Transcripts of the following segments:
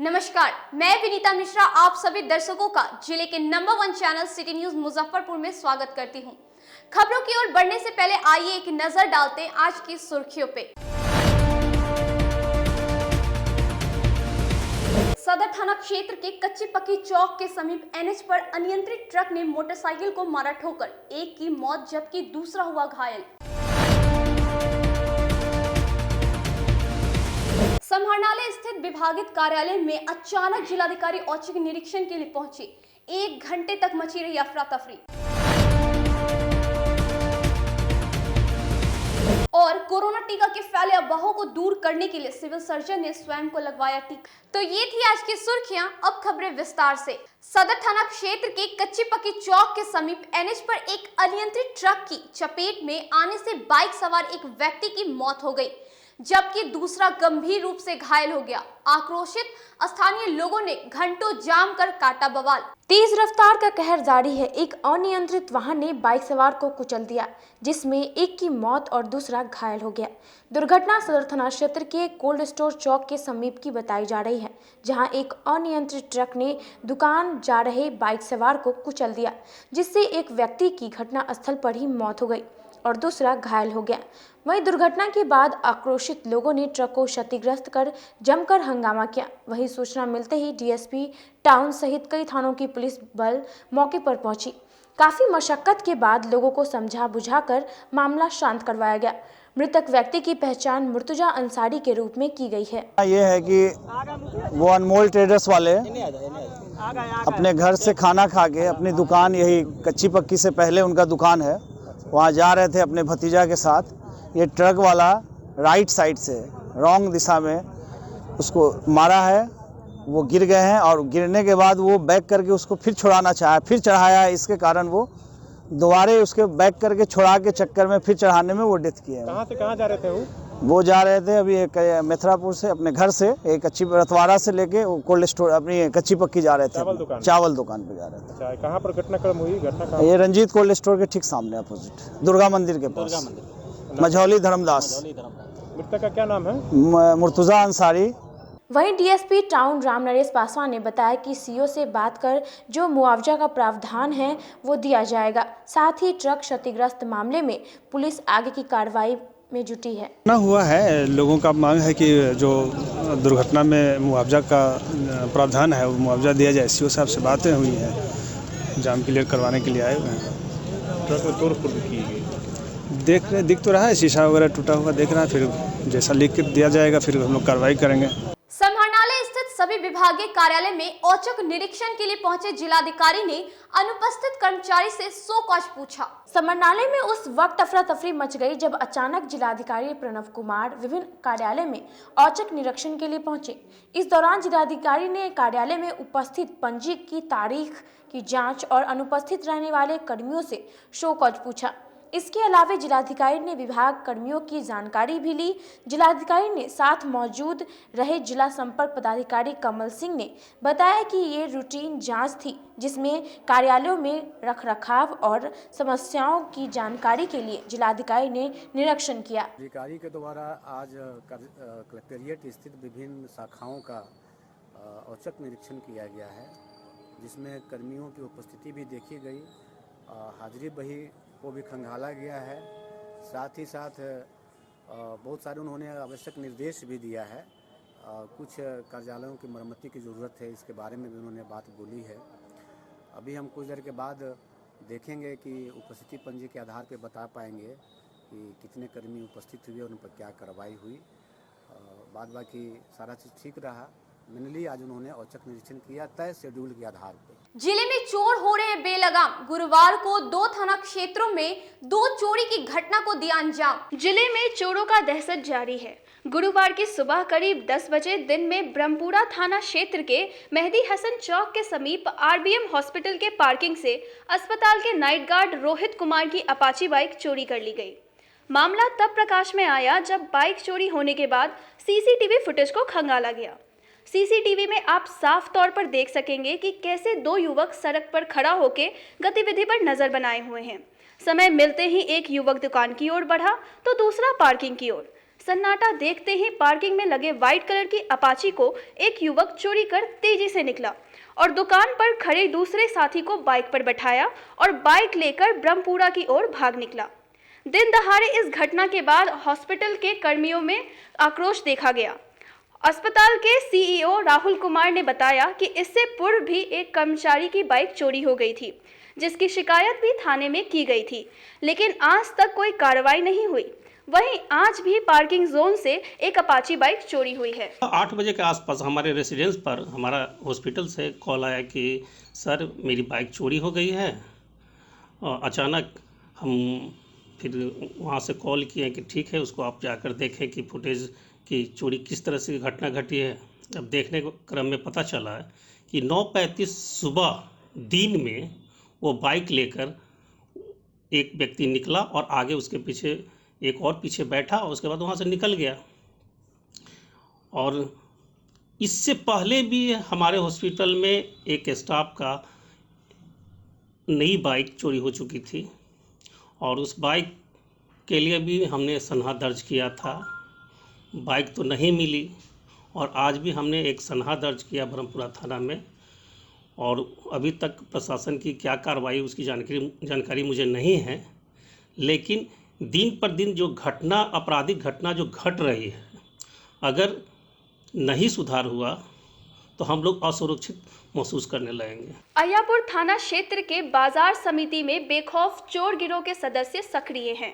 नमस्कार, मैं विनीता मिश्रा आप सभी दर्शकों का जिले के number 1 channel city news Muzaffarpur में स्वागत करती हूं। खबरों की ओर बढ़ने से पहले आइए एक नजर डालते हैं आज की सुर्खियों पे। सदर थाना क्षेत्र के कच्ची पक्की चौक के समीप एनएच पर अनियंत्रित ट्रक ने मोटरसाइकिल को मारा ठोकर, एक की मौत जबकि दूसरा हुआ घायल। समाहरणालय स्थित विभागीय कार्यालय में अचानक जिलाधिकारी औचक निरीक्षण के लिए पहुंचे। 1 घंटे तक मची रही अफरा तफरी। और कोरोना टीका के फैले अफवाहों को दूर करने के लिए सिविल सर्जन ने स्वयं को लगवाया टीका। तो ये थी आज की सुर्खियां, अब खबरें विस्तार से। सदर थाना क्षेत्र के कच्ची पक्की चौक के समीप एनएच पर एक अनियंत्रित ट्रक की चपेट में आने से बाइक सवार एक व्यक्ति की मौत हो गई, जबकि दूसरा गंभीर रूप से घायल हो गया। आक्रोशित स्थानीय लोगों ने घंटों जाम कर काटा बवाल। तेज रफ्तार का कहर जारी है। एक अनियंत्रित वाहन ने बाइक सवार को कुचल दिया, जिसमें एक की मौत और दूसरा घायल हो गया। दुर्घटना सदर थाना क्षेत्र के कोल्ड स्टोर चौक के समीप की बताई जा रही है, जहां एक अनियंत्रित ट्रक ने दुकान जा रहे बाइक सवार को कुचल दिया, जिससे एक व्यक्ति की घटनास्थल पर ही मौत हो गई और दूसरा घायल हो गया। वहीं दुर्घटना के बाद आक्रोशित लोगों ने ट्रक को क्षतिग्रस्त कर जमकर हंगामा किया। वहीं सूचना मिलते ही डीएसपी टाउन सहित कई थानों की पुलिस बल मौके पर पहुंची। काफी मशक्कत के बाद लोगों को समझा बुझाकर मामला शांत करवाया गया। मृतक व्यक्ति की पहचान मुर्तुजा अंसारी के रूप में की गई है। ये है कि वो अनमोल ट्रेडर्स वाले अपने घर से खाना खा के अपनी दुकान, यही कच्ची पक्की से पहले उनका दुकान है, वहाँ जा रहे थे अपने भतीजा के साथ। ये ट्रक वाला राइट साइड से रॉन्ग दिशा में उसको मारा है, वो गिर गए हैं और गिरने के बाद वो बैक करके उसको फिर छुड़ाना चाहा, फिर चढ़ाया है। इसके कारण वो दोबारे उसके बैक करके छुड़ा के चक्कर में फिर चढ़ाने में वो डेथ किया है। कहाँ से कहाँ जा रहे थे वो जा रहे थे अभी एक मथुरापुर से, अपने घर से एक कच्ची रतवाड़ा से लेके कोल्ड स्टोर अपनी कच्ची पक्की जा रहे थे, चावल दुकान पे जा रहे थे। अच्छा, कहाँ पर घटनाक्रम हुई? घटना कहाँ? ये रंजीत कोल्ड स्टोर के ठीक सामने अपोजिट दुर्गा मंदिर के पास, मझौली धर्मदास। मृतक का क्या नाम है? मुर्तुजा अंसारी। वहीं डीएसपी टाउन राम नरेश पासवान ने बताया कि सीओ से बात कर जो मुआवजा का प्रावधान है वो दिया जाएगा। साथ ही ट्रक क्षतिग्रस्त मामले में पुलिस आगे की कार्रवाई में जुटी है। ना हुआ है, लोगों का मांग है कि जो दुर्घटना में मुआवजा का प्रावधान है वो मुआवजा दिया जाए। सीओ साहब से बातें हुई हैं, जाम क्लियर करवाने के लिए आए हुए हैं। ट्रक में तोड़ फोड़ की गई, दिख तो रहा है, शीशा वगैरह टूटा हुआ दिख रहा है। फिर जैसा लिख के दिया जाएगा फिर हम लोग कार्रवाई करेंगे। समाहरणालय स्थित सभी विभागीय कार्यालय में औचक निरीक्षण के लिए पहुंचे जिलाधिकारी ने अनुपस्थित कर्मचारी से 100 कॉज पूछा। समाहरणालय में उस वक्त अफरा तफरी मच गई जब अचानक जिलाधिकारी प्रणव कुमार विभिन्न कार्यालय में औचक निरीक्षण के लिए पहुंचे। इस दौरान जिलाधिकारी ने कार्यालय में उपस्थित पंजी की तारीख की जाँच और अनुपस्थित रहने वाले कर्मियों से 100 कॉज पूछा। इसके अलावा जिलाधिकारी ने विभाग कर्मियों की जानकारी भी ली। जिलाधिकारी ने साथ मौजूद रहे जिला संपर्क पदाधिकारी कमल सिंह ने बताया कि ये रूटीन जांच थी, जिसमें कार्यालयों में रखरखाव और समस्याओं की जानकारी के लिए जिलाधिकारी ने निरीक्षण किया। अधिकारी के द्वारा आज कलेक्टेरिएट स्थित विभिन्न शाखाओं का औचक निरीक्षण किया गया है, जिसमें कर्मियों की उपस्थिति भी देखी गई, हाजिरी बही को भी खंगाला गया है। साथ ही साथ बहुत सारे उन्होंने आवश्यक निर्देश भी दिया है। कुछ कार्यालयों की मरम्मती की ज़रूरत है, इसके बारे में भी उन्होंने बात बोली है। अभी हम कुछ देर के बाद देखेंगे कि उपस्थिति पंजी के आधार पर बता पाएंगे कि कितने कर्मी उपस्थित हुए और उन पर क्या कार्रवाई हुई। बाद बाकी सारा चीज़ ठीक रहा। मेनली आज उन्होंने औचक निरीक्षण किया तय शेड्यूल के आधार पर। जिले में चोर हो रहे बेलगाम। गुरुवार को 2 थाना क्षेत्रों में 2 चोरी की घटना को दिया अंजाम। जिले में चोरों का दहशत जारी है। गुरुवार की सुबह करीब 10 बजे दिन में ब्रह्मपुरा थाना क्षेत्र के मेहदी हसन चौक के समीप आरबीएम हॉस्पिटल के पार्किंग से अस्पताल के नाइट गार्ड रोहित कुमार की अपाची बाइक चोरी कर ली गई। मामला तब प्रकाश में आया जब बाइक चोरी होने के बाद सीसीटीवी फुटेज को खंगाला गया। सीसीटीवी में आप साफ तौर पर देख सकेंगे कि कैसे 2 युवक सड़क पर खड़ा होकर गतिविधि पर नजर बनाए हुए हैं। समय मिलते ही एक युवक दुकान की ओर बढ़ा तो दूसरा पार्किंग की ओर। सन्नाटा देखते ही पार्किंग में लगे व्हाइट कलर की अपाची को एक युवक चोरी कर तेजी से निकला और दुकान पर खड़े दूसरे साथी को बाइक पर बैठाया और बाइक लेकर ब्रह्मपुरा की ओर भाग निकला। दिन दहाड़े इस घटना के बाद हॉस्पिटल के कर्मियों में आक्रोश देखा गया। अस्पताल के सीईओ राहुल कुमार ने बताया कि इससे पूर्व भी एक कर्मचारी की बाइक चोरी हो गई थी, जिसकी शिकायत भी थाने में की गई थी, लेकिन आज तक कोई कार्रवाई नहीं हुई। वहीं आज भी पार्किंग जोन से एक अपाची बाइक चोरी हुई है। 8 बजे के आसपास हमारे रेसिडेंस पर हमारा हॉस्पिटल से कॉल आया कि सर मेरी बाइक चोरी हो गई है। अचानक हम फिर वहाँ से कॉल किए कि ठीक है, उसको आप जाकर देखें कि फुटेज की चोरी किस तरह से घटना घटी है। अब देखने के क्रम में पता चला है कि 9:35 सुबह दिन में वो बाइक लेकर एक व्यक्ति निकला और आगे उसके पीछे एक और पीछे बैठा और उसके बाद वहाँ से निकल गया। और इससे पहले भी हमारे हॉस्पिटल में एक स्टाफ का नई बाइक चोरी हो चुकी थी और उस बाइक के लिए भी हमने सनहा दर्ज किया था। बाइक तो नहीं मिली और आज भी हमने एक सनहा दर्ज किया ब्रह्मपुरा थाना में, और अभी तक प्रशासन की क्या कार्रवाई उसकी जानकारी मुझे नहीं है। लेकिन दिन पर दिन जो घटना, आपराधिक घटना जो घट रही है, अगर नहीं सुधार हुआ तो हम लोग असुरक्षित महसूस करने लगेंगे। अय्यापुर थाना क्षेत्र के बाजार समिति में बेखौफ चोर गिरोह के सदस्य सक्रिय हैं।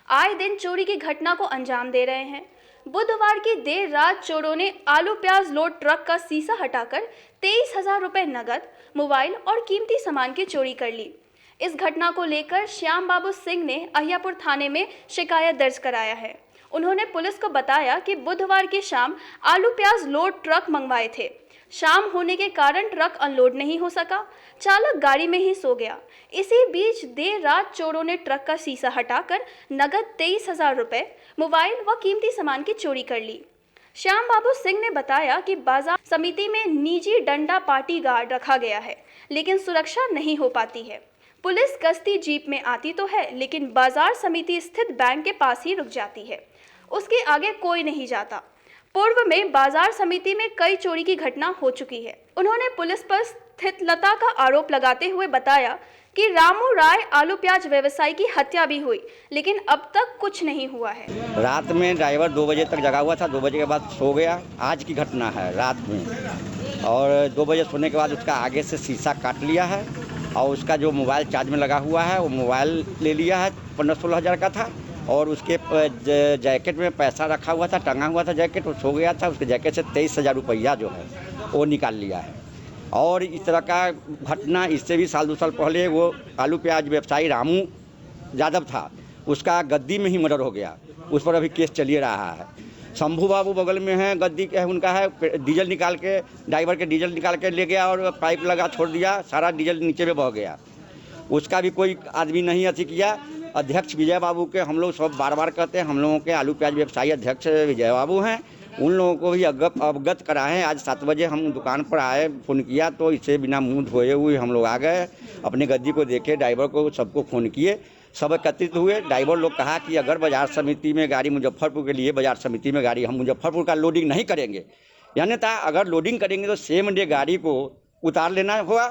आए दिन चोरी की घटना को अंजाम दे रहे हैं। बुधवार की देर रात चोरों ने आलू प्याज लोड ट्रक का शीशा हटाकर 23,000 रुपए नगद, मोबाइल और कीमती सामान की चोरी कर ली। इस घटना को लेकर श्याम बाबू सिंह ने अय्यापुर थाने में शिकायत दर्ज कराया है। उन्होंने पुलिस को बताया कि बुधवार की शाम आलू प्याज लोड ट्रक मंगवाए थे। शाम होने के कारण ट्रक अनलोड नहीं हो सका, चालक गाड़ी में ही सो गया। इसी बीच देर रात चोरों ने ट्रक का शीशा हटाकर नगद 23,000 रुपए, मोबाइल व कीमती सामान की चोरी कर ली। श्याम बाबू सिंह ने बताया कि बाजार समिति में निजी डंडा पार्टी गार्ड रखा गया है, लेकिन सुरक्षा नहीं हो पाती है। पुलिस गश्ती जीप में आती तो है, लेकिन बाजार समिति स्थित बैंक के पास ही रुक जाती है, उसके आगे कोई नहीं जाता। पूर्व में बाजार समिति में कई चोरी की घटना हो चुकी है। उन्होंने पुलिस पर स्थितिलता का आरोप लगाते हुए बताया कि रामू राय आलू प्याज व्यवसायी की हत्या भी हुई, लेकिन अब तक कुछ नहीं हुआ है। रात में ड्राइवर 2 बजे तक जगा हुआ था, 2 बजे के बाद सो गया। आज की घटना है रात में, और 2 बजे सोने के बाद उसका आगे से शीशा काट लिया है और उसका जो मोबाइल चार्ज में लगा हुआ है वो मोबाइल ले लिया है, 15-16 हज़ार का था। और उसके जैकेट में पैसा रखा हुआ था, टंगा हुआ था जैकेट, वो सो गया था। उसके जैकेट से 23,000 रुपया जो है वो निकाल लिया है। और इस तरह का घटना इससे भी 1-2 साल पहले वो आलू प्याज व्यवसायी रामू यादव था, उसका गद्दी में ही मर्डर हो गया। उस पर अभी केस चलिए रहा है। शंभू बाबू बगल में है, गद्दी है उनका है, डीजल निकाल के, ड्राइवर के डीजल निकाल के ले गया और पाइप लगा छोड़ दिया, सारा डीजल नीचे में बह गया। उसका भी कोई आदमी नहीं अथी किया। अध्यक्ष विजय बाबू के हम लोग सब बार बार कहते हैं, हम लोगों के आलू प्याज व्यवसायी अध्यक्ष विजय बाबू हैं, उन लोगों को भी अवगत कराएं। आज 7 बजे हम दुकान पर आए, फ़ोन किया तो इससे बिना मुंह धोए हुए हम लोग आ गए, अपने गद्दी को देखे, ड्राइवर को सबको फ़ोन किए, सब एकत्रित हुए। ड्राइवर लोग कहा कि अगर बाजार समिति में गाड़ी, मुजफ्फरपुर के लिए बाजार समिति में गाड़ी, हम मुजफ्फरपुर का लोडिंग नहीं करेंगे, यानी था अगर लोडिंग करेंगे तो सेम डे गाड़ी को उतार लेना होगा,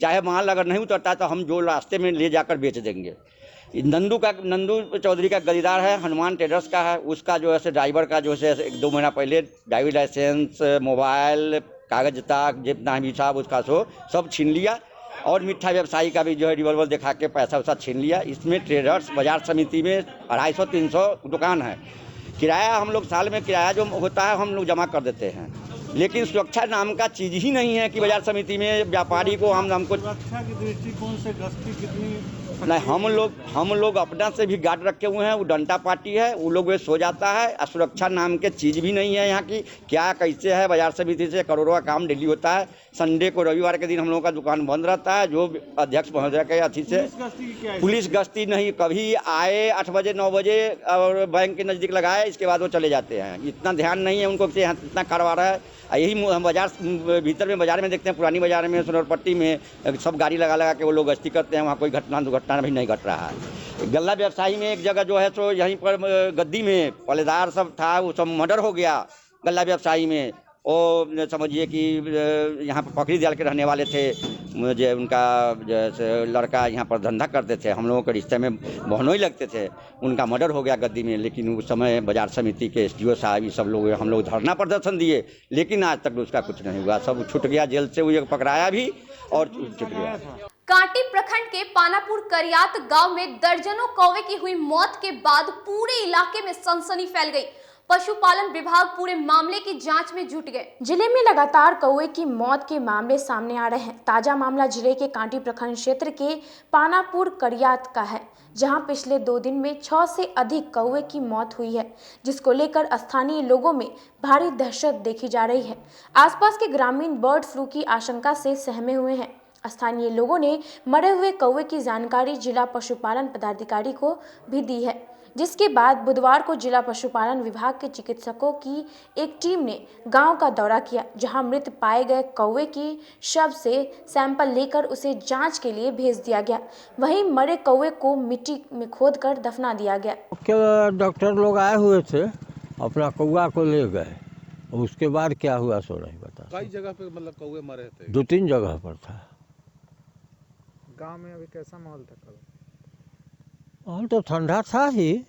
चाहे माल अगर नहीं उतरता तो हम जो रास्ते में ले जाकर बेच देंगे। नंदू चौधरी का गद्दीदार है, हनुमान ट्रेडर्स का है, उसका जो है ड्राइवर का जो है 1-2 महीना पहले ड्राइविंग लाइसेंस, मोबाइल, कागज तक जितना भी था उसका सब छीन लिया। और मिठाई व्यवसायी का भी जो है रिवॉल्वर दिखा के पैसा वैसा छीन लिया। इसमें ट्रेडर्स बाजार समिति में 250-300 दुकान है। किराया हम लोग साल में किराया जो होता है हम लोग जमा कर देते हैं, लेकिन सुरक्षा नाम का चीज़ ही नहीं है कि बाजार समिति में व्यापारी को हमको सुरक्षा की दृष्टिकोण से गश्ती कितनी नहीं, हम लोग अपना से भी गार्ड रखे हुए हैं। वो डंडा पार्टी है, वो लोग सो जाता है। सुरक्षा नाम के चीज़ भी नहीं है यहाँ की। क्या कैसे है, बाजार समिति से करोड़ों का काम डेली होता है। संडे को, रविवार के दिन हम लोगों का दुकान बंद रहता है। जो अध्यक्ष महोदय के अथी से पुलिस गश्ती नहीं, कभी आए 8 बजे 9 बजे और बैंक के नज़दीक लगाए, इसके बाद वो चले जाते हैं। इतना ध्यान नहीं है उनको कि यहाँ इतना करवा रहा है। यही हम बाजार भीतर में बाजार में देखते हैं, पुरानी बाजार में, सोनरपट्टी में सब गाड़ी लगा के वो लोग गश्ती करते हैं, वहाँ कोई घटना घटना भी नहीं घट रहा है। गल्ला व्यवसायी में एक जगह जो है सो यहीं पर गद्दी में पलेदार सब था, वो सब मर्डर हो गया गल्ला व्यवसायी में। वो समझिए कि यहाँ पर पकड़ी दयाल के रहने वाले थे, मुझे उनका जैसे लड़का यहाँ पर धंधा करते थे, हम लोगों के रिश्ते में बहनों ही लगते थे, उनका मर्डर हो गया गद्दी में। लेकिन उस समय बाजार समिति के SDO साहब ये सब लोग, हम लोग धरना प्रदर्शन दिए, लेकिन आज तक उसका कुछ नहीं हुआ। सब छूट गया, जेल से वो पकड़ाया भी और छूट गया। कांटी प्रखंड के पानापुर करियात गांव में दर्जनों कौवे की हुई मौत के बाद पूरे इलाके में सनसनी फैल गई। पशुपालन विभाग पूरे मामले की जांच में जुट गए। जिले में लगातार कौवे की मौत के मामले सामने आ रहे हैं। ताजा मामला जिले के कांटी प्रखंड क्षेत्र के पानापुर करियात का है, जहां पिछले 2 दिन में 6 से अधिक कौवे की मौत हुई है, जिसको लेकर स्थानीय लोगों में भारी दहशत देखी जा रही है। आसपास के ग्रामीण बर्ड फ्लू की आशंका से सहमे हुए हैं। स्थानीय लोगों ने मरे हुए कौवे की जानकारी जिला पशुपालन पदाधिकारी को भी दी है, जिसके बाद बुधवार को जिला पशुपालन विभाग के चिकित्सकों की एक टीम ने गांव का दौरा किया, जहां मृत पाए गए कौवे की शव से सैंपल लेकर उसे जांच के लिए भेज दिया गया। वहीं मरे कौवे को मिट्टी में खोदकर दफना दिया गया। डॉक्टर लोग आए हुए थे, अपना कौवा को ले गए, उसके बाद क्या हुआ सो नहीं बता। कई जगह पे मतलब कौवे मरे थे? 2-3 जगह पर था। गांव में अभी कैसा माहौल था कल? माहौल तो ठंडा था ही,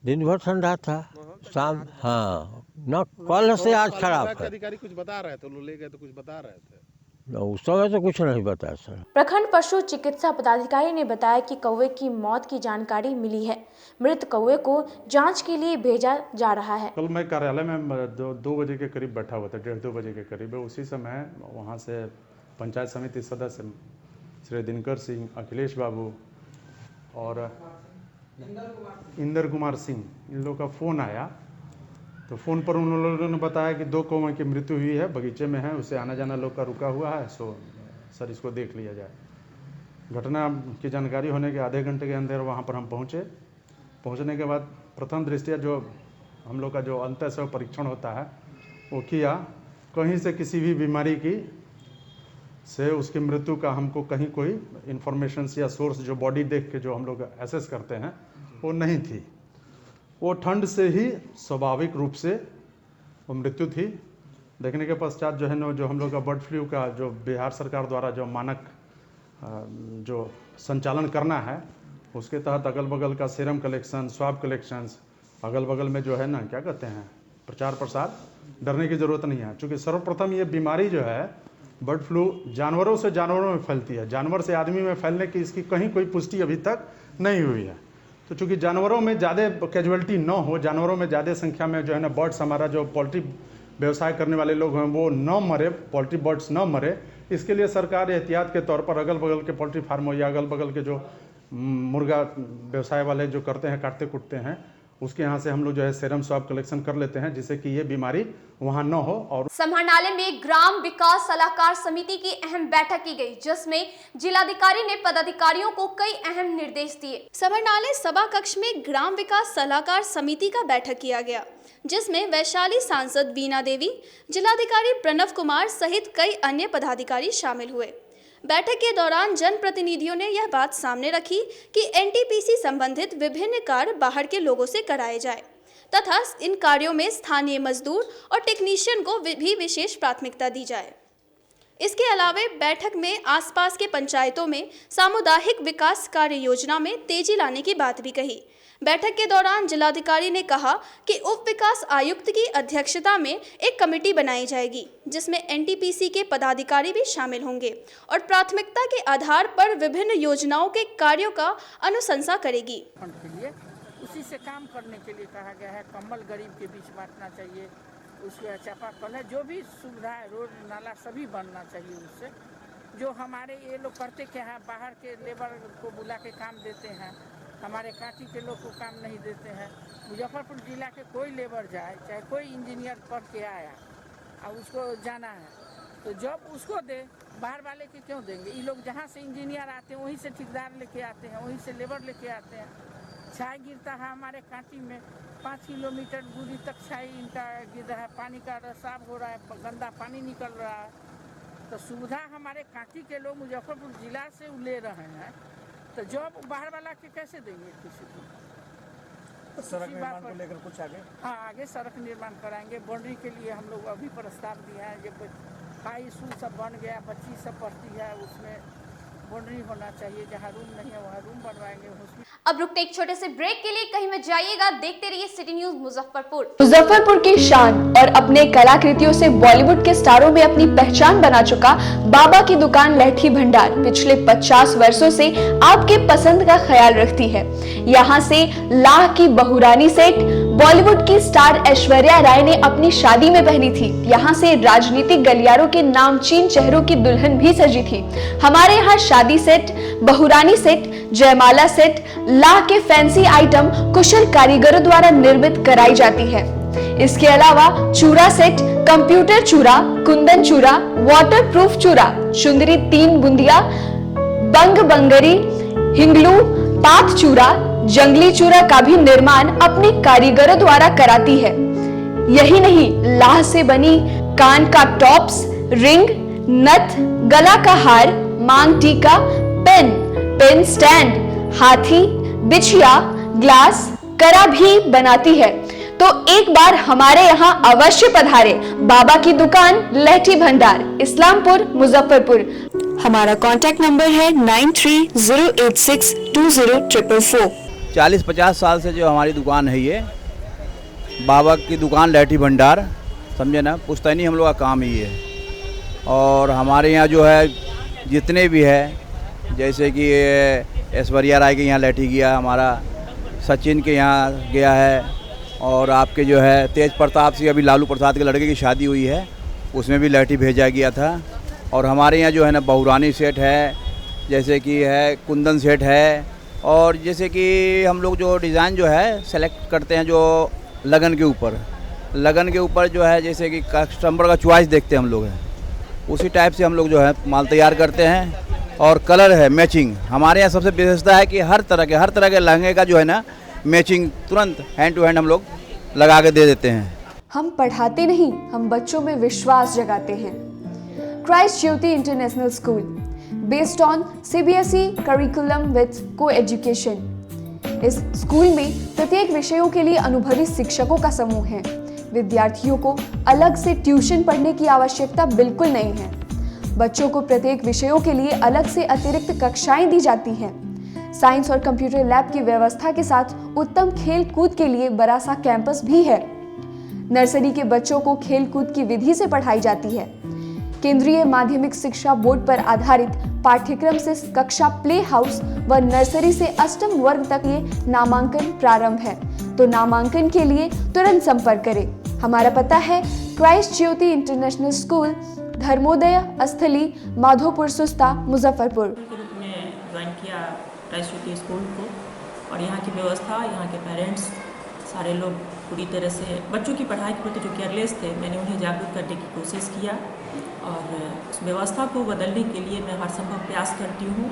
दिन भर ठंडा था, शाम हाँ न कल से आज खराब है। अधिकारी कुछ बता रहे थे, लोग ले गए तो कुछ बता रहे थे? उस समय तो कुछ नहीं बताया सर। प्रखंड पशु चिकित्सा पदाधिकारी ने बताया कि कौवे की मौत की जानकारी मिली है। मृत कौवे को जांच के लिए भेजा जा रहा है। कल मैं कार्यालय में 2 बजे के करीब बैठा हुआ था, 1:30-2 बजे के करीब। उसी समय वहाँ से पंचायत समिति सदस्य श्री दिनकर सिंह, अखिलेश बाबू और इंदर कुमार सिंह, इन लोगों का फ़ोन आया। तो फ़ोन पर उन लोगों ने बताया कि 2 कौवे की मृत्यु हुई है, बगीचे में है, उसे आना जाना लोग का रुका हुआ है, सो सर इसको देख लिया जाए। घटना की जानकारी होने के आधे घंटे के अंदर वहाँ पर हम पहुँचे। पहुँचने के बाद प्रथम दृष्टया जो हम लोग का जो अंतःस्राव परीक्षण होता है वो किया। कहीं से किसी भी बीमारी की से उसकी मृत्यु का हमको कहीं कोई इन्फॉर्मेशन या सोर्स जो बॉडी देख के जो हम लोग एसेस करते हैं वो नहीं थी। वो ठंड से ही स्वाभाविक रूप से वो मृत्यु थी। देखने के पश्चात जो है ना, जो हम लोग का बर्ड फ्लू का जो बिहार सरकार द्वारा जो मानक जो संचालन करना है, उसके तहत अगल बगल का सीरम कलेक्शन, स्वाब कलेक्शंस, अगल बगल में जो है ना क्या कहते हैं प्रचार प्रसार, डरने की ज़रूरत नहीं है। चूँकि सर्वप्रथम ये बीमारी जो है बर्ड फ्लू जानवरों से जानवरों में फैलती है, जानवर से आदमी में फैलने की इसकी कहीं कोई पुष्टि अभी तक नहीं हुई है। तो चूँकि जानवरों में ज़्यादा कैजुअलिटी न हो, जानवरों में ज़्यादा संख्या में जो है ना बर्ड्स, हमारा जो पोल्ट्री व्यवसाय करने वाले लोग हैं वो न मरे, पोल्ट्री बर्ड्स न मरे, इसके लिए सरकार एहतियात के तौर पर अगल बगल के पोल्ट्री फार्मों या अगल बगल के जो मुर्गा व्यवसाय वाले जो करते हैं, काटते कुटते हैं, उसके यहाँ से हम लोग जो है सीरम स्वाब कलेक्शन कर लेते हैं, जिससे कि ये बीमारी वहाँ न हो। और समाहरणालय में ग्राम विकास सलाहकार समिति की अहम बैठक की गई, जिसमें जिलाधिकारी ने पदाधिकारियों को कई अहम निर्देश दिए। समाहरणालय सभा कक्ष में ग्राम विकास सलाहकार समिति का बैठक किया गया, जिसमें वैशाली सांसद वीणा देवी, जिलाधिकारी प्रणव कुमार सहित कई अन्य पदाधिकारी शामिल हुए। बैठक के दौरान जनप्रतिनिधियों ने यह बात सामने रखी कि एनटीपीसी संबंधित विभिन्न कार्य बाहर के लोगों से कराए जाए तथा इन कार्यों में स्थानीय मजदूर और टेक्नीशियन को भी विशेष प्राथमिकता दी जाए। इसके अलावा बैठक में आसपास के पंचायतों में सामुदायिक विकास कार्य योजना में तेजी लाने की बात भी कही। बैठक के दौरान जिलाधिकारी ने कहा कि उप विकास आयुक्त की अध्यक्षता में एक कमेटी बनाई जाएगी, जिसमें एनटीपीसी के पदाधिकारी भी शामिल होंगे और प्राथमिकता के आधार पर विभिन्न योजनाओं के कार्यों का अनुशंसा करेगी। उसी से काम करने के लिए कहा गया है। कम्बल गरीब के बीच बांटना चाहिए, उसके चापाकल है, जो भी सुविधा है, रोड नाला सभी बनना चाहिए। उससे जो हमारे ये लोग करते क्या है, बाहर के लेबर को बुला के काम देते हैं, हमारे कांटी के लोग को काम नहीं देते हैं। मुजफ्फरपुर जिला के कोई लेबर जाए, चाहे कोई इंजीनियर पढ़ के आया और उसको जाना है, तो जॉब उसको दे, बाहर वाले के क्यों देंगे? ये लोग जहाँ से इंजीनियर आते हैं वहीं से ठेकेदार लेके आते हैं, वहीं से लेबर लेके आते हैं। छाई गिरता है हमारे कांटी में, 5 किलोमीटर दूरी तक छाई इनका गिर रहा है, पानी का रसाव हो रहा है, गंदा पानी निकल रहा है। तो सुविधा हमारे कांटी के लोग मुजफ्फरपुर जिला से ले रहे हैं, तो जॉब बाहर वाला के कैसे देंगे किसी को? सड़क निर्माण को लेकर कुछ आगे? हाँ, आगे सड़क निर्माण कराएंगे। बाउंड्री के लिए हम लोग अभी प्रस्ताव दिया है। जब हाई स्कूल सब बन गया, बच्ची सब पढ़ती है, उसमें बाउंड्री होना चाहिए। जहाँ रूम नहीं है वहाँ रूम बनवाएंगे। अब रुकते एक छोटे से ब्रेक के लिए, कहीं मत जाइएगा, देखते रहिए सिटी न्यूज मुजफ्फरपुर। मुजफ्फरपुर की शान और अपने कलाकृतियों से बॉलीवुड के स्टारों में अपनी पहचान बना चुका बाबा की दुकान लहठी भंडार पिछले 50 वर्षों से आपके पसंद का ख्याल रखती है। यहाँ से लाह की बहुरानी सेट बॉलीवुड की स्टार ऐश्वर्या राय ने अपनी शादी में पहनी थी। यहाँ से राजनीतिक गलियारों के नामचीन चेहरों की दुल्हन भी सजी थी। हमारे यहाँ शादी सेट, बहुरानी सेट, जयमाला सेट, लाह के फैंसी आइटम कुशल कारीगरों द्वारा निर्मित कराई जाती है। इसके अलावा चूड़ा सेट, कंप्यूटर चूड़ा, कुंदन चूड़ा, वाटरप्रूफ चूड़ा, चुंदरी 3 बुंदिया, बंग बंगरी, हिंगलू, पात चूड़ा, जंगली चूड़ा का भी निर्माण अपने कारीगरों द्वारा कराती है। यही नहीं, लाह से बनी कान का टॉप्स, रिंग, नथ, गला का हार, मांग टीका, पेन स्टैंड, हाथी, बिछिया, ग्लास, करा भी बनाती है। तो एक बार हमारे यहाँ अवश्य पधारे। बाबा की दुकान लहठी भंडार, इस्लामपुर, मुजफ्फरपुर। हमारा कांटेक्ट नंबर है 9308620444। 40-50 साल से जो हमारी दुकान है, ये बाबा की दुकान लहठी भंडार, समझे ना, पुश्तैनी हम लोग का काम ही है। और हमारे यहाँ जो है जितने भी है, जैसे कि ऐश्वर्या राय के यहाँ लहठी गया, हमारा सचिन के यहाँ गया है, और आपके जो है तेज प्रताप सिंह, अभी लालू प्रसाद के लड़के की शादी हुई है, उसमें भी लहठी भेजा गया था। और हमारे यहाँ जो है ना बहुरानी सेट है, जैसे कि है कुंदन सेट है, और जैसे कि हम लोग जो डिज़ाइन जो है सेलेक्ट करते हैं जो लगन के ऊपर जो है, जैसे कि कस्टमर का चॉइस देखते हैं हम लोग, है उसी टाइप से हम लोग जो है माल तैयार करते हैं। और कलर है मैचिंग, हमारे यहाँ सबसे विशेषता है कि हर तरह के लहंगे का जो है ना मैचिंग तुरंत हैंड टू हैंड हम लोग लगा के दे देते हैं। हम पढ़ाते नहीं, हम बच्चों में विश्वास जगाते हैं। Christ Jyoti international school, based on CBSE curriculum with coeducation. इस स्कूल में प्रत्येक विषयों के लिए अनुभवी शिक्षकों का समूह है। विद्यार्थियों को अलग से ट्यूशन पढ़ने की आवश्यकता बिल्कुल नहीं है। बच्चों को प्रत्येक विषयों के लिए अलग से अतिरिक्त कक्षाएं दी जाती हैं। साइंस और कंप्यूटर लैब की व्यवस्था के साथ उत्तम खेल कूद के लिए बड़ा सा कैंपस भी है। नर्सरी के बच्चों को खेल कूद की विधि से पढ़ाई जाती है। केंद्रीय माध्यमिक शिक्षा बोर्ड पर आधारित पाठ्यक्रम से कक्षा प्ले हाउस व नर्सरी से 8वीं वर्ग तक ये नामांकन प्रारंभ है। तो नामांकन के लिए तुरंत संपर्क करें। हमारा पता है Christ Jyoti international school, Dharmodaya स्थली, माधोपुर सुस्ता, मुजफ्फरपुर। के रूप में ज्वाइन किया क्राइस्ट ज्योति स्कूल को, और यहाँ की व्यवस्था, यहाँ के पेरेंट्स सारे लोग पूरी तरह से बच्चों की पढ़ाई के प्रति जो केयरलेस थे, मैंने उन्हें जागरूक करने की कोशिश किया, और उस व्यवस्था को बदलने के लिए मैं हर संभव प्रयास करती हूँ।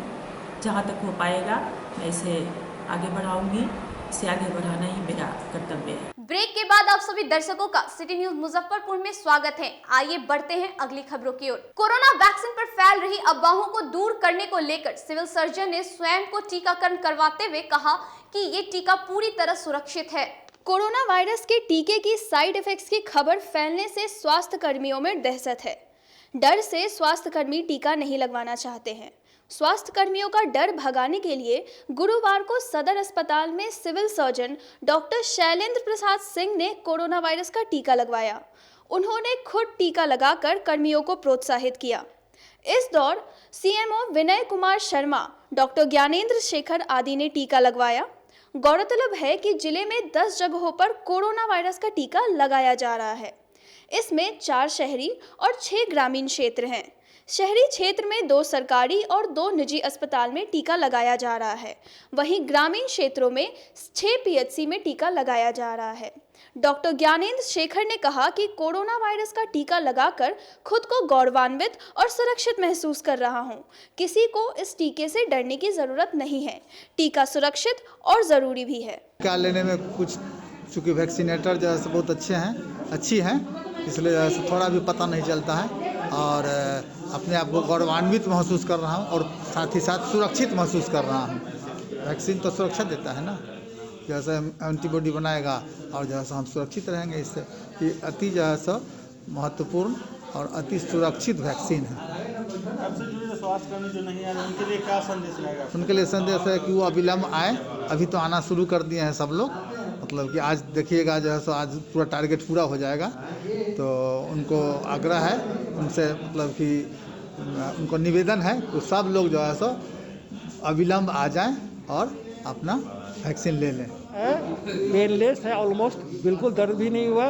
जहाँ तक हो पाएगा मैं इसे आगे बढ़ाऊँगी, इसे आगे बढ़ाना ही मेरा कर्तव्य है। ब्रेक के बाद आप सभी दर्शकों का सिटी न्यूज मुजफ्फरपुर में स्वागत है। आइए बढ़ते हैं अगली खबरों की ओर। कोरोना वैक्सीन पर फैल रही अफवाहों को दूर करने को लेकर सिविल सर्जन ने स्वयं को टीकाकरण करवाते हुए कहा कि ये टीका पूरी तरह सुरक्षित है। कोरोना वायरस के टीके की साइड इफेक्ट्स की खबर फैलने से स्वास्थ्य कर्मियों में दहशत है। डर से स्वास्थ्य कर्मी टीका नहीं लगवाना चाहते हैं। स्वास्थ्य कर्मियों का डर भगाने के लिए गुरुवार को सदर अस्पताल में civil surgeon doctor Shailendra Prasad Singh ने कोरोना वायरस का टीका लगवाया। उन्होंने खुद टीका लगाकर कर्मियों को प्रोत्साहित किया। इस दौर CMO विनय कुमार शर्मा, डॉक्टर ज्ञानेंद्र शेखर आदि ने टीका लगवाया। गौरतलब है कि जिले में 10 जगहों पर कोरोना वायरस का टीका लगाया जा रहा है। इसमें 4 शहरी और 6 ग्रामीण क्षेत्र हैं। शहरी क्षेत्र में 2 सरकारी और 2 निजी अस्पताल में टीका लगाया जा रहा है। वहीं ग्रामीण क्षेत्रों में 6 PHC में टीका लगाया जा रहा है। डॉक्टर ज्ञानेंद्र शेखर ने कहा कि कोरोना वायरस का टीका लगाकर खुद को गौरवान्वित और सुरक्षित महसूस कर रहा हूं। किसी को इस टीके से डरने की जरूरत नहीं है। टीका सुरक्षित और जरूरी भी है। टीका लेने में कुछ चूँकि वैक्सीनेटर जो है अच्छी हैं, इसलिए थोड़ा भी पता नहीं चलता है। और अपने आप को गौरवान्वित महसूस कर रहा हूँ और साथ ही साथ सुरक्षित महसूस कर रहा हूँ। वैक्सीन तो सुरक्षा देता है ना, जैसे एंटीबॉडी बनाएगा और जैसा हम सुरक्षित रहेंगे इससे। ये अति जो है सो महत्वपूर्ण और अति सुरक्षित वैक्सीन है। आपसे जुड़े स्वास्थ्यकर्मी जो नहीं आ रहे उनके लिए क्या संदेश रहेगा? उनके लिए संदेश है कि वो अविलंब आए। अभी तो आना शुरू कर दिए हैं सब लोग, मतलब कि आज देखिएगा जो है सो आज पूरा टारगेट पूरा हो जाएगा। तो उनको आग्रह है उनसे, मतलब कि उनको निवेदन है कि सब लोग जो है सो अविलंब आ जाएं और अपना वैक्सीन ले लें। पेनलेस है, ऑलमोस्ट बिल्कुल दर्द भी नहीं हुआ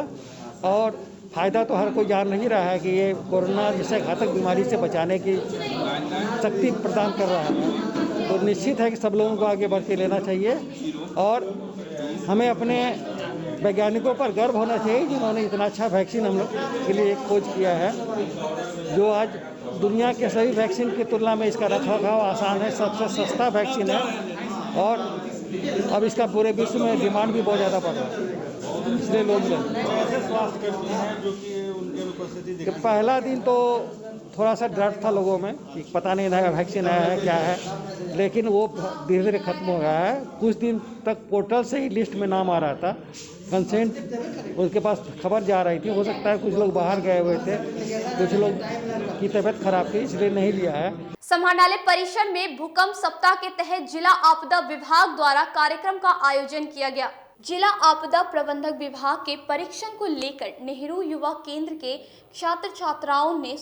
और फ़ायदा तो हर कोई जान नहीं रहा है कि ये कोरोना जैसे घातक बीमारी से बचाने की शक्ति प्रदान कर रहा है। तो निश्चित है कि सब लोगों को आगे बढ़ के लेना चाहिए और हमें अपने वैज्ञानिकों पर गर्व होना चाहिए जिन्होंने इतना अच्छा वैक्सीन हम लोग के लिए खोज किया है, जो आज दुनिया के सभी वैक्सीन की तुलना में इसका रखरखाव आसान है, सबसे सस्ता वैक्सीन है और अब इसका पूरे विश्व में डिमांड भी बहुत ज़्यादा बढ़ रहा है, इसलिए लोग स्वास्थ्यकर्मी हैं जो कि उनके उपस्थिति पहला दिन तो थोड़ा सा डर था लोगों में कि पता नहीं नया वैक्सीन आया है क्या है, लेकिन वो धीरे धीरे खत्म हो गया है। कुछ दिन तक पोर्टल से ही लिस्ट में नाम आ रहा था, कंसेंट उनके पास खबर जा रही थी। हो सकता है कुछ लोग बाहर गए हुए थे, कुछ लोग की तबीयत खराब थी इसलिए नहीं लिया है। समाहरणालय परिसर में भूकंप सप्ताह के तहत जिला आपदा विभाग द्वारा कार्यक्रम का आयोजन किया गया। जिला आपदा प्रबंधक विभाग के परीक्षण को लेकर नेहरू युवा केंद्र के छात्र छात्राओं ने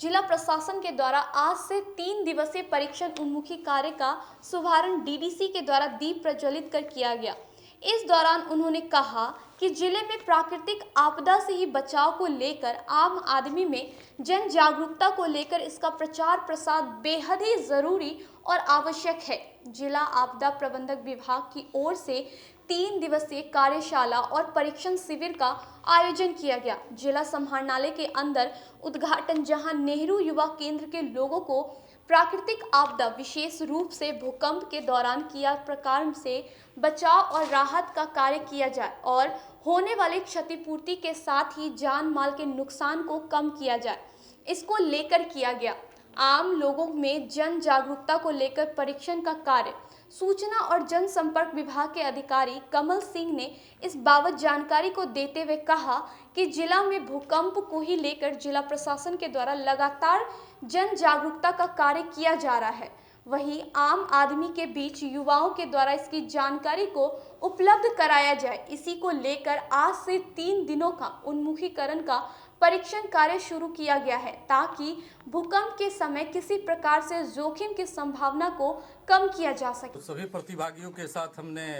जिला प्रशासन के द्वारा आज से 3 दिवसीय परीक्षण उन्मुखी कार्य का शुभारंभ डीडीसी के द्वारा दीप प्रज्वलित कर किया गया। इस दौरान उन्होंने कहा कि जिले में प्राकृतिक आपदा से ही बचाव को लेकर आम आदमी में जन जागरूकता को लेकर इसका प्रचार प्रसार बेहद ही जरूरी और आवश्यक है। जिला आपदा प्रबंधक विभाग की ओर से 3 दिवसीय कार्यशाला और परीक्षण शिविर का आयोजन किया गया। जिला समाहरणालय के अंदर उद्घाटन, जहां नेहरू युवा केंद्र के लोगों को प्राकृतिक आपदा विशेष रूप से भूकंप के दौरान किया प्रकार से बचाव और राहत का कार्य किया जाए और होने वाली क्षतिपूर्ति के साथ ही जान माल के नुकसान को कम किया जाए, इसको लेकर किया गया। आम लोगों में जन जागरूकता को लेकर परीक्षण का कार्य सूचना और जनसंपर्क विभाग के अधिकारी कमल सिंह ने इस बाबत जानकारी को देते हुए कहा कि जिला में भूकंप को ही लेकर जिला प्रशासन के द्वारा लगातार जन जागरूकता का कार्य किया जा रहा है। वहीं आम आदमी के बीच युवाओं के द्वारा इसकी जानकारी को उपलब्ध कराया जाए, इसी को लेकर आज से 3 दिनों का उन्मुखीकरण का परीक्षण कार्य शुरू किया गया है, ताकि भूकंप के समय किसी प्रकार से जोखिम की संभावना को कम किया जा सके। सभी प्रतिभागियों के साथ हमने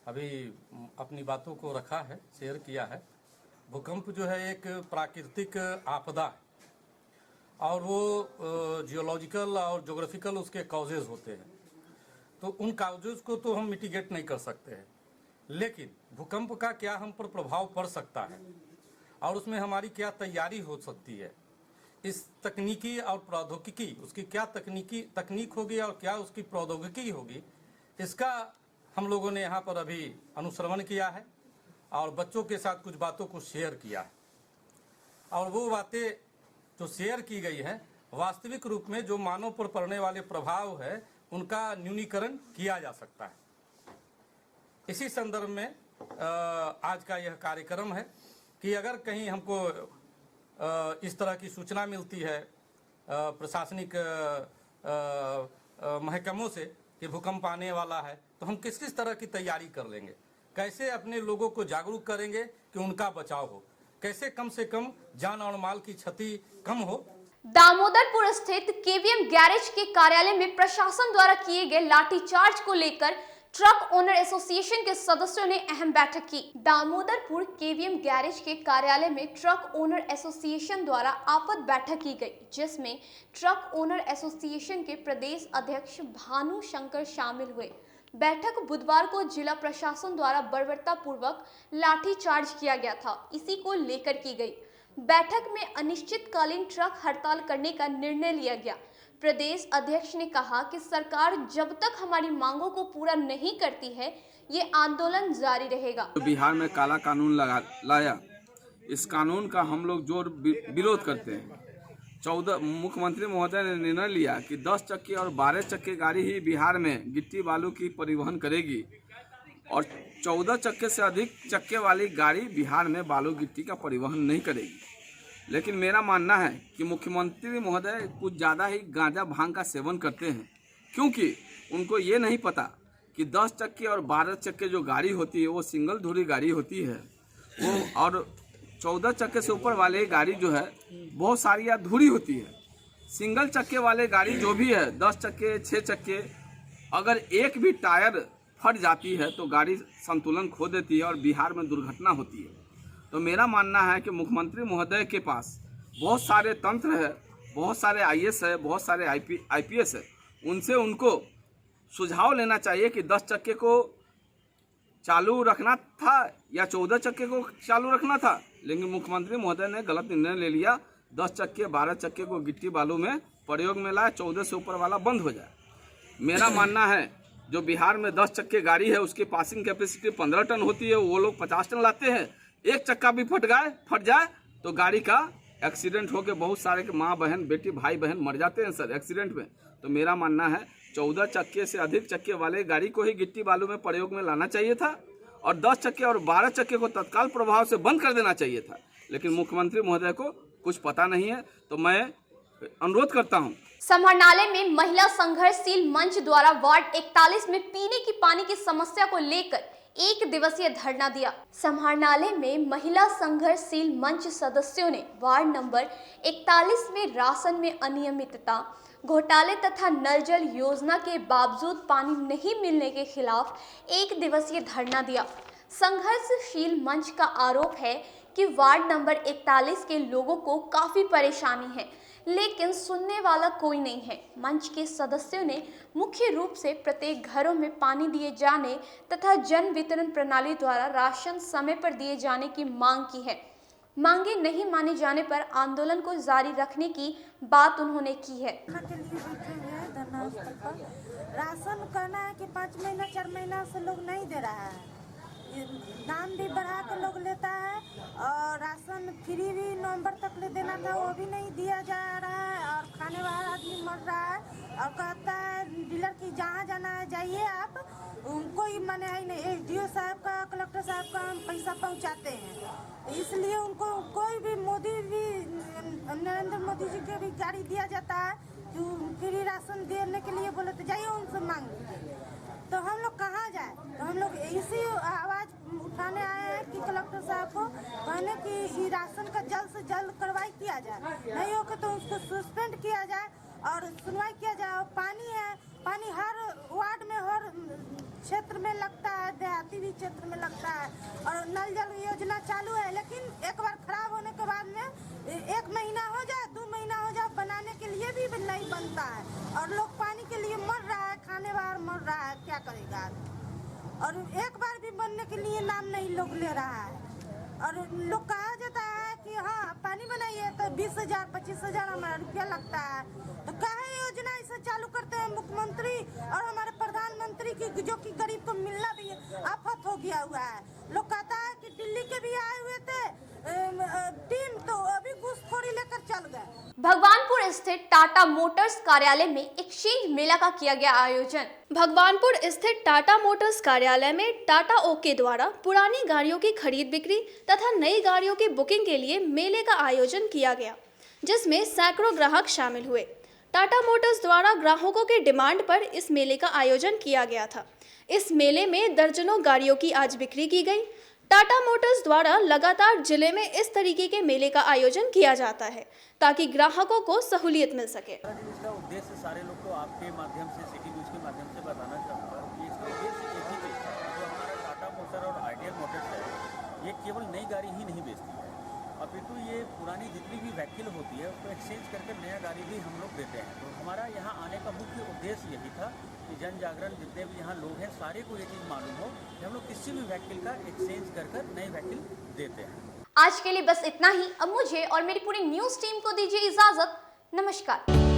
अभी अपनी बातों को रखा है, शेयर किया है। भूकंप जो है एक प्राकृतिक आपदा है और वो जियोलॉजिकल और ज्योग्राफिकल उसके कॉजेज होते हैं, तो उन कॉजेज को तो हम मिटिगेट नहीं कर सकते हैं, लेकिन भूकंप का क्या हम पर प्रभाव पड़ सकता है और उसमें हमारी क्या तैयारी हो सकती है, इस तकनीकी और प्रौद्योगिकी उसकी क्या तकनीक होगी और क्या उसकी प्रौद्योगिकी होगी, इसका हम लोगों ने यहाँ पर अभी अनुश्रवण किया है और बच्चों के साथ कुछ बातों को शेयर किया है। और वो बातें जो शेयर की गई है वास्तविक रूप में जो मानव पर पड़ने वाले प्रभाव है उनका न्यूनीकरण किया जा सकता है। इसी संदर्भ में आज का यह कार्यक्रम है कि अगर कहीं हमको इस तरह की सूचना मिलती है प्रशासनिक महकमों से कि भूकंप आने वाला है, तो हम किस किस तरह की तैयारी कर लेंगे, कैसे अपने लोगों को जागरूक करेंगे कि उनका बचाव हो, कैसे कम से कम जान और माल की क्षति कम हो। दामोदरपुर स्थित केवीएम गैरेज के कार्यालय में प्रशासन द्वारा किए गए लाठीचार्ज को लेकर ट्रक ओनर एसोसिएशन के सदस्यों ने अहम बैठक की। दामोदरपुर केवीएम गैरेज के कार्यालय में ट्रक ओनर एसोसिएशन द्वारा आपात बैठक की गई, जिसमें ट्रक ओनर एसोसिएशन के प्रदेश अध्यक्ष भानु शंकर शामिल हुए। बैठक बुधवार को जिला प्रशासन द्वारा बर्बरतापूर्वक लाठीचार्ज किया गया था, इसी को लेकर की गई। बैठक में अनिश्चितकालीन ट्रक हड़ताल करने का निर्णय लिया गया। प्रदेश अध्यक्ष ने कहा कि सरकार जब तक हमारी मांगों को पूरा नहीं करती है, ये आंदोलन जारी रहेगा। बिहार में काला कानून लाया, इस कानून का हम लोग जोर विरोध करते हैं। मुख्यमंत्री महोदय ने निर्णय लिया कि 10 चक्के और 12 चक्के गाड़ी ही बिहार में गिट्टी बालू की परिवहन करेगी और 14 चक्के से अधिक चक्के वाली गाड़ी बिहार में बालू गिट्टी का परिवहन नहीं करेगी। लेकिन मेरा मानना है कि मुख्यमंत्री महोदय कुछ ज़्यादा ही गांजा भांग का सेवन करते हैं, क्योंकि उनको ये नहीं पता कि 10 चक्के और 12 चक्के जो गाड़ी होती है वो सिंगल धुरी गाड़ी होती है वो, और 14 चक्के से ऊपर वाले गाड़ी जो है बहुत सारी अधूरी होती है। सिंगल चक्के वाले गाड़ी जो भी है 10 चक्के 6 चक्के, अगर एक भी टायर फट जाती है तो गाड़ी संतुलन खो देती है और बिहार में दुर्घटना होती है। तो मेरा मानना है कि मुख्यमंत्री महोदय के पास बहुत सारे तंत्र है, बहुत सारे IAS है, बहुत सारे IPS है, उनसे उनको सुझाव लेना चाहिए कि 10 चक्के को चालू रखना था या 14 चक्के को चालू रखना था। लेकिन मुख्यमंत्री महोदय ने गलत निर्णय ले लिया, 10 चक्के 12 चक्के को गिट्टी बालू में प्रयोग में लाए, 14 से ऊपर वाला बंद हो जाए। मेरा मानना है जो बिहार में 10 चक्के गाड़ी है उसकी पासिंग कैपेसिटी 15 टन होती है, वो लोग 50 टन लाते हैं। एक चक्का भी फट जाए तो गाड़ी का एक्सीडेंट होकर बहुत सारे माँ बहन बेटी भाई बहन मर जाते हैं सर एक्सीडेंट में। तो मेरा मानना है 14 चक्के से अधिक चक्के वाले गाड़ी को ही गिट्टी बालू में प्रयोग में लाना चाहिए था और 10 चक्के और 12 चक्के को तत्काल प्रभाव से बंद कर देना चाहिए था। लेकिन मुख्यमंत्री महोदय को कुछ पता नहीं है, तो मैं अनुरोध करता हूं। समाहरणालय में महिला संघर्षशील मंच द्वारा वार्ड 41 में पीने की पानी की समस्या को लेकर 1 दिवसीय धरना दिया। समाहरणालय में महिला संघर्षशील मंच सदस्यों ने वार्ड नंबर 41 में राशन में अनियमितता, घोटाले तथा नल जल योजना के बावजूद पानी नहीं मिलने के खिलाफ 1 दिवसीय धरना दिया। संघर्षशील मंच का आरोप है कि वार्ड नंबर 41 के लोगों को काफी परेशानी है, लेकिन सुनने वाला कोई नहीं है। मंच के सदस्यों ने मुख्य रूप से प्रत्येक घरों में पानी दिए जाने तथा जन वितरण प्रणाली द्वारा राशन समय पर दिए जाने की मांग की है। मांगे नहीं माने जाने पर आंदोलन को जारी रखने की बात उन्होंने की है। राशन कहना है कि 5 महीना 4 महीना से लोग नहीं दे रहा है, दाम भी बढ़ा कर लोग लेता है और राशन फ्री भी नवंबर तक ले देना था वो भी नहीं दिया जा रहा है और खाने वाला आदमी मर रहा है और कहता है डीलर की जहाँ जाना है जाइए आप, कोई माने है नहीं। SDO साहब का कलेक्टर साहब का हम पैसा पहुँचाते हैं, इसलिए उनको कोई भी मोदी भी नरेंद्र मोदी जी के भी गाड़ी दिया जाता है जो फ्री राशन देने के लिए बोले तो जाइए उनसे मांग। तो हम लोग कहाँ जाए? तो हम लोग इसी आवाज़ उठाने आए हैं कि कलेक्टर साहब को कहने कि राशन का जल्द से जल्द कार्रवाई किया जाए, नहीं हो तो उसको सस्पेंड किया जाए और सुनवाई किया जाए। और पानी है, पानी हर वार्ड में हर क्षेत्र में लगता है, देहाती भी क्षेत्र में लगता है और नल जल योजना चालू है, लेकिन एक बार खराब होने के बाद में 1 महीना हो जाए 2 महीना हो जाए बनाने के लिए भी नहीं बनता है और लोग पानी के लिए मर रहा है, खाने बार मर रहा है, क्या करेगा? और एक बार भी बनने के लिए नाम नहीं लोग ले रहा है और लोग कहा जाता है कि हाँ पानी बनाइए तो 20,000 25,000 हमारा रुपया लगता है। तो काहे योजना इसे चालू करते हैं मुख्यमंत्री और हमारे प्रधानमंत्री की, जो कि गरीब को मिलना भी आफत हो गया हुआ है। लोग कहता है कि दिल्ली के भी आए हुए थे टीम, तो अभी घूसखोरी लेकर चल गए। भगवानपुर स्थित टाटा मोटर्स कार्यालय में एक्सचेंज मेला का किया गया आयोजन। भगवानपुर स्थित टाटा मोटर्स कार्यालय में टाटा ओके द्वारा पुरानी गाड़ियों की खरीद बिक्री तथा नई गाड़ियों की बुकिंग के लिए मेले का आयोजन किया गया, जिसमें सैकड़ों ग्राहक शामिल हुए। टाटा मोटर्स द्वारा ग्राहकों के डिमांड पर इस मेले का आयोजन किया गया था। इस मेले में दर्जनों गाड़ियों की आज बिक्री की गई। टाटा मोटर्स द्वारा लगातार जिले में इस तरीके के मेले का आयोजन किया जाता है ताकि ग्राहकों को सहूलियत मिल सके। इसका उद्देश्य सारे लोग को आपके माध्यम से, सिटी न्यूज़ के माध्यम से बताना चाहूँगा कि इसका उद्देश्य एक ही चीज़ है। जो हमारा टाटा मोटर और आइडियल मोटर्स है, ये केवल नई गाड़ी ही नहीं बेचती है, अपितु ये पुरानी जितनी भी व्हीकल होती है उसको एक्सचेंज करके नया गाड़ी भी हम लोग देते हैं। तो हमारा यहाँ आने का मुख्य उद्देश्य यही था कि जन जागरण जितने भी यहाँ लोग हैं सारे को ये चीज़ मालूम हो कि हम लोग किसी भी व्हीकल का एक्सचेंज कर नई व्हीकल देते हैं। आज के लिए बस इतना ही। अब मुझे और मेरी पूरी न्यूज़ टीम को दीजिए इजाजत। नमस्कार।